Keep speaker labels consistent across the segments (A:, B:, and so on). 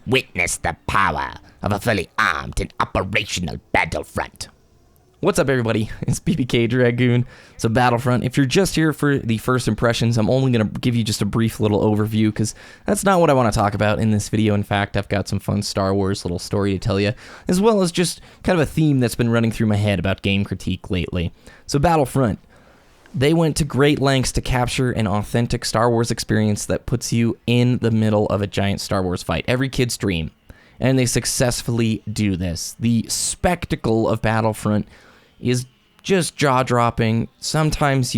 A: Witness the power of a fully armed and operational Battlefront.
B: What's up, everybody? It's BBKDRAGOON. So Battlefront, if you're just here for the first impressions, I'm only going to give you just a brief little overview because that's not what I want to talk about in this video. In fact, I've got some fun Star Wars little story to tell you, as well as just kind of a theme that's been running through my head about game critique lately. So Battlefront, they went to great lengths to capture an authentic Star Wars experience that puts you in the middle of a giant Star Wars fight. Every kid's dream. And they successfully do this. The spectacle of Battlefront is just jaw-dropping. Sometimes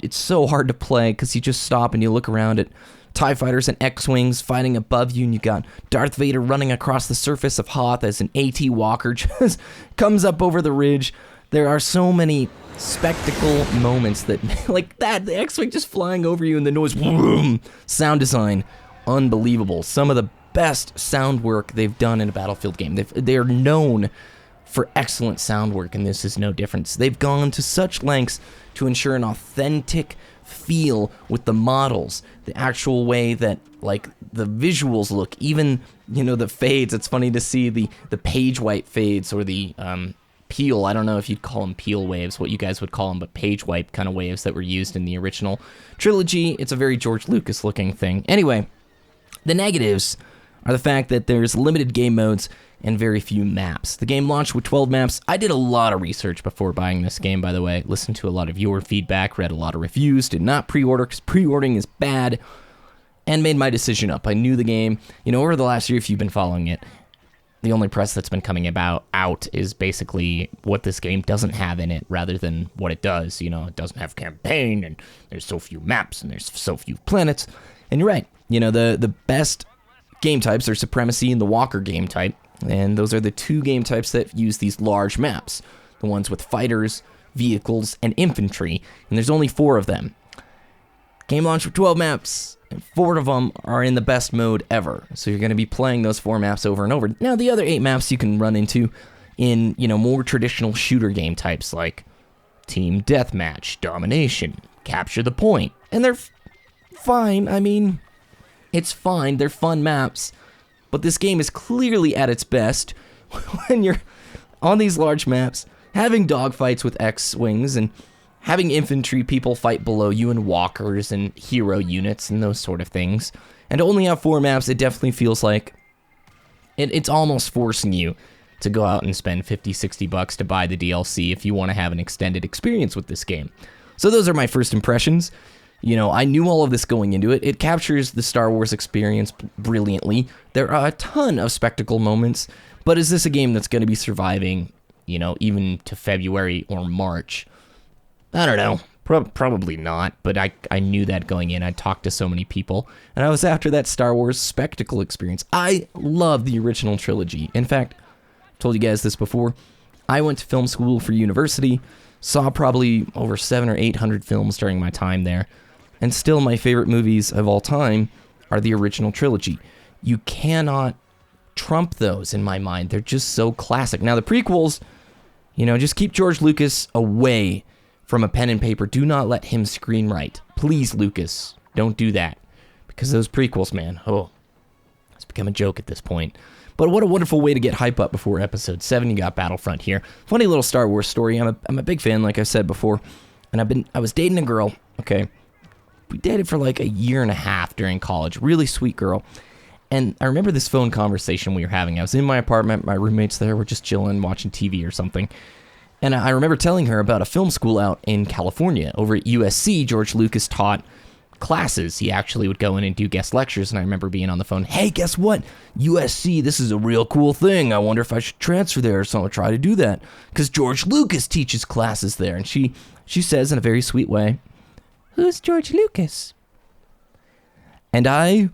B: it's so hard to play because you just stop and you look around at TIE fighters and X-Wings fighting above you, and you got Darth Vader running across the surface of Hoth as an AT Walker just comes up over the ridge. There are so many spectacle moments that, like that, the X-Wing just flying over you and the noise, boom, sound design, unbelievable. Some of the best sound work they've done in a Battlefield game. They're known for excellent sound work, and this is no different. They've gone to such lengths to ensure an authentic feel with the models, the actual way that, like, the visuals look, even, you know, the fades. It's funny to see the page wipe fades or the peel. I don't know if you'd call them peel waves, what you guys would call them, but page wipe kind of waves that were used in the original trilogy. It's a very George Lucas looking thing. Anyway, the negatives are the fact that there's limited game modes and very few maps. The game launched with 12 maps. I did a lot of research before buying this game, by the way. Listened to a lot of viewer feedback, read a lot of reviews, did not pre-order because pre-ordering is bad, and made my decision up. I knew the game. You know, over the last year, if you've been following it, the only press that's been coming out is basically what this game doesn't have in it rather than what it does. You know, it doesn't have campaign, and there's so few maps, and there's so few planets. And you're right. You know, the best game types are Supremacy and the Walker game type, and those are the two game types that use these large maps. The ones with fighters, vehicles, and infantry, and there's only 4 of them. Game launched with 12 maps, and 4 of them are in the best mode ever. So you're going to be playing those 4 maps over and over. Now, the other 8 maps you can run into in, you know, more traditional shooter game types like Team Deathmatch, Domination, Capture the Point. And they're fine. I mean, it's fine. They're fun maps. But this game is clearly at its best when you're on these large maps, having dogfights with X-Wings and having infantry people fight below you and walkers and hero units and those sort of things. And to only have 4 maps, it definitely feels like it's almost forcing you to go out and spend $50-$60 to buy the DLC if you want to have an extended experience with this game. So those are my first impressions. You know, I knew all of this going into it. It captures the Star Wars experience brilliantly. There are a ton of spectacle moments, but is this a game that's going to be surviving, you know, even to February or March? I don't know. Probably not, but I knew that going in. I talked to so many people, and I was after that Star Wars spectacle experience. I love the original trilogy. In fact, I've told you guys this before. I went to film school for university, saw probably over 700 or 800 films during my time there, and still my favorite movies of all time are the original trilogy. You cannot trump those in my mind. They're just so classic. Now, the prequels, you know, just keep George Lucas away from a pen and paper. Do not let him screenwrite. Please, Lucas, don't do that. Because those prequels, man, it's become a joke at this point. But what a wonderful way to get hype up before episode 7. You got Battlefront here. Funny little Star Wars story. I'm a big fan, like I said before. And I was dating a girl, okay? We dated for like a year and a half during college. Really sweet girl. And I remember this phone conversation we were having. I was in my apartment. My roommates there were just chilling, watching TV or something. And I remember telling her about a film school out in California. Over at USC, George Lucas taught classes. He actually would go in and do guest lectures. And I remember being on the phone, hey, guess what? USC, this is a real cool thing. I wonder if I should transfer there. So I'll try to do that. Because George Lucas teaches classes there. And she says in a very sweet way, who's George Lucas? And I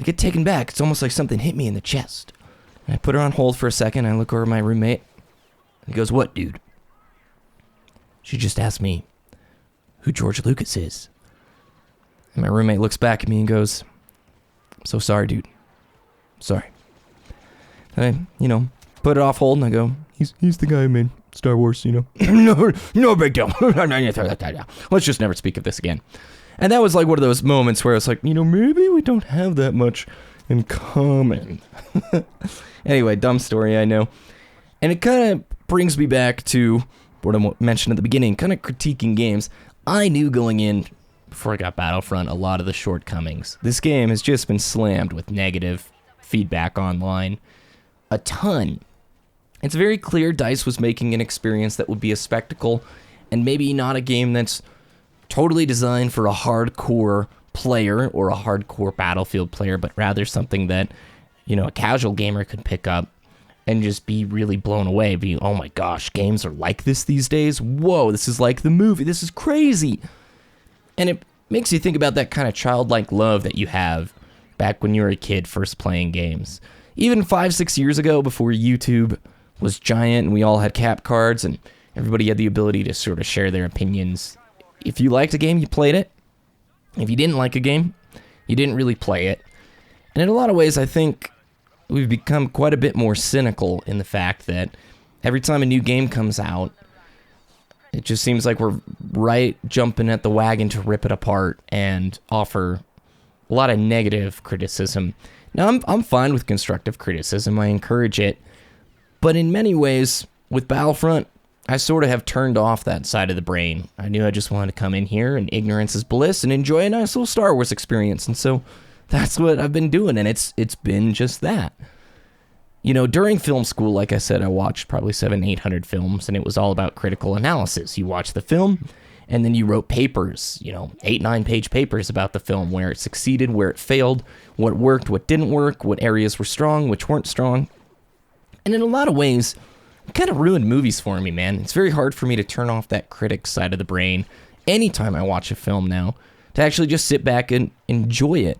B: get taken back. It's almost like something hit me in the chest. And I put her on hold for a second. I look over at my roommate. He goes, what, dude? She just asked me who George Lucas is. And my roommate looks back at me and goes, I'm so sorry, dude. Sorry. And I, you know, put it off hold and I go, he's the guy who made Star Wars, you know. no big deal. Let's just never speak of this again. And that was like one of those moments where it's like, you know, maybe we don't have that much and common. Anyway, dumb story, I know. And it kind of brings me back to what I mentioned at the beginning, kind of critiquing games. I knew going in, before I got Battlefront, a lot of the shortcomings. This game has just been slammed with negative feedback online. A ton. It's very clear DICE was making an experience that would be a spectacle, and maybe not a game that's totally designed for a hardcore player or a hardcore Battlefield player, but rather something that, you know, a casual gamer could pick up and just be really blown away. Be, oh my gosh, games are like this these days? Whoa, this is like the movie. This is crazy. And it makes you think about that kind of childlike love that you have back when you were a kid first playing games. Even 5-6 years ago, before YouTube was giant and we all had cap cards and everybody had the ability to sort of share their opinions. If you liked a game, you played it. If you didn't like a game, you didn't really play it. And in a lot of ways, I think we've become quite a bit more cynical in the fact that every time a new game comes out, it just seems like we're right jumping at the wagon to rip it apart and offer a lot of negative criticism. Now, I'm fine with constructive criticism. I encourage it. But in many ways, with Battlefront, I sort of have turned off that side of the brain. I knew I just wanted to come in here, and ignorance is bliss, and enjoy a nice little Star Wars experience. And so that's what I've been doing, and it's been just that. You know, during film school, like I said, I watched probably 700-800 films, and it was all about critical analysis. You watch the film, and then you wrote papers, 8-9-page papers about the film, where it succeeded, where it failed, what worked, what didn't work, what areas were strong, which weren't strong. And in a lot of ways, it kind of ruined movies for me, man. It's very hard for me to turn off that critic side of the brain anytime I watch a film now, to actually just sit back and enjoy it.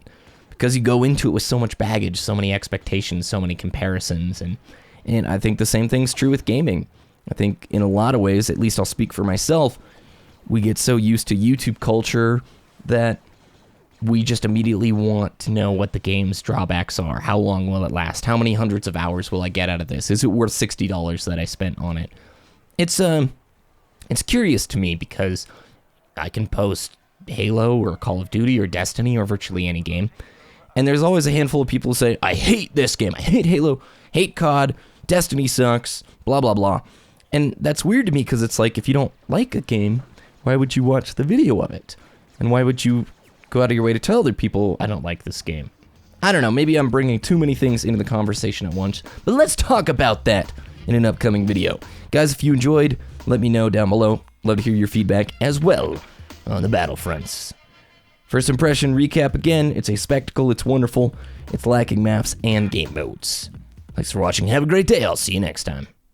B: Because you go into it with so much baggage, so many expectations, so many comparisons, and I think the same thing's true with gaming. I think in a lot of ways, at least I'll speak for myself, we get so used to YouTube culture that we just immediately want to know what the game's drawbacks are. How long will it last? How many hundreds of hours will I get out of this? Is it worth $60 that I spent on it? It's curious to me because I can post Halo or Call of Duty or Destiny or virtually any game, and there's always a handful of people who say, I hate this game, I hate Halo, hate COD, Destiny sucks, blah, blah, blah. And that's weird to me because it's like, if you don't like a game, why would you watch the video of it? And why would you go out of your way to tell other people, I don't like this game? I don't know, maybe I'm bringing too many things into the conversation at once, but let's talk about that in an upcoming video. Guys, if you enjoyed, let me know down below. Love to hear your feedback as well on the Battlefronts. First impression recap again, it's a spectacle, it's wonderful, it's lacking maps and game modes. Thanks for watching, have a great day, I'll see you next time.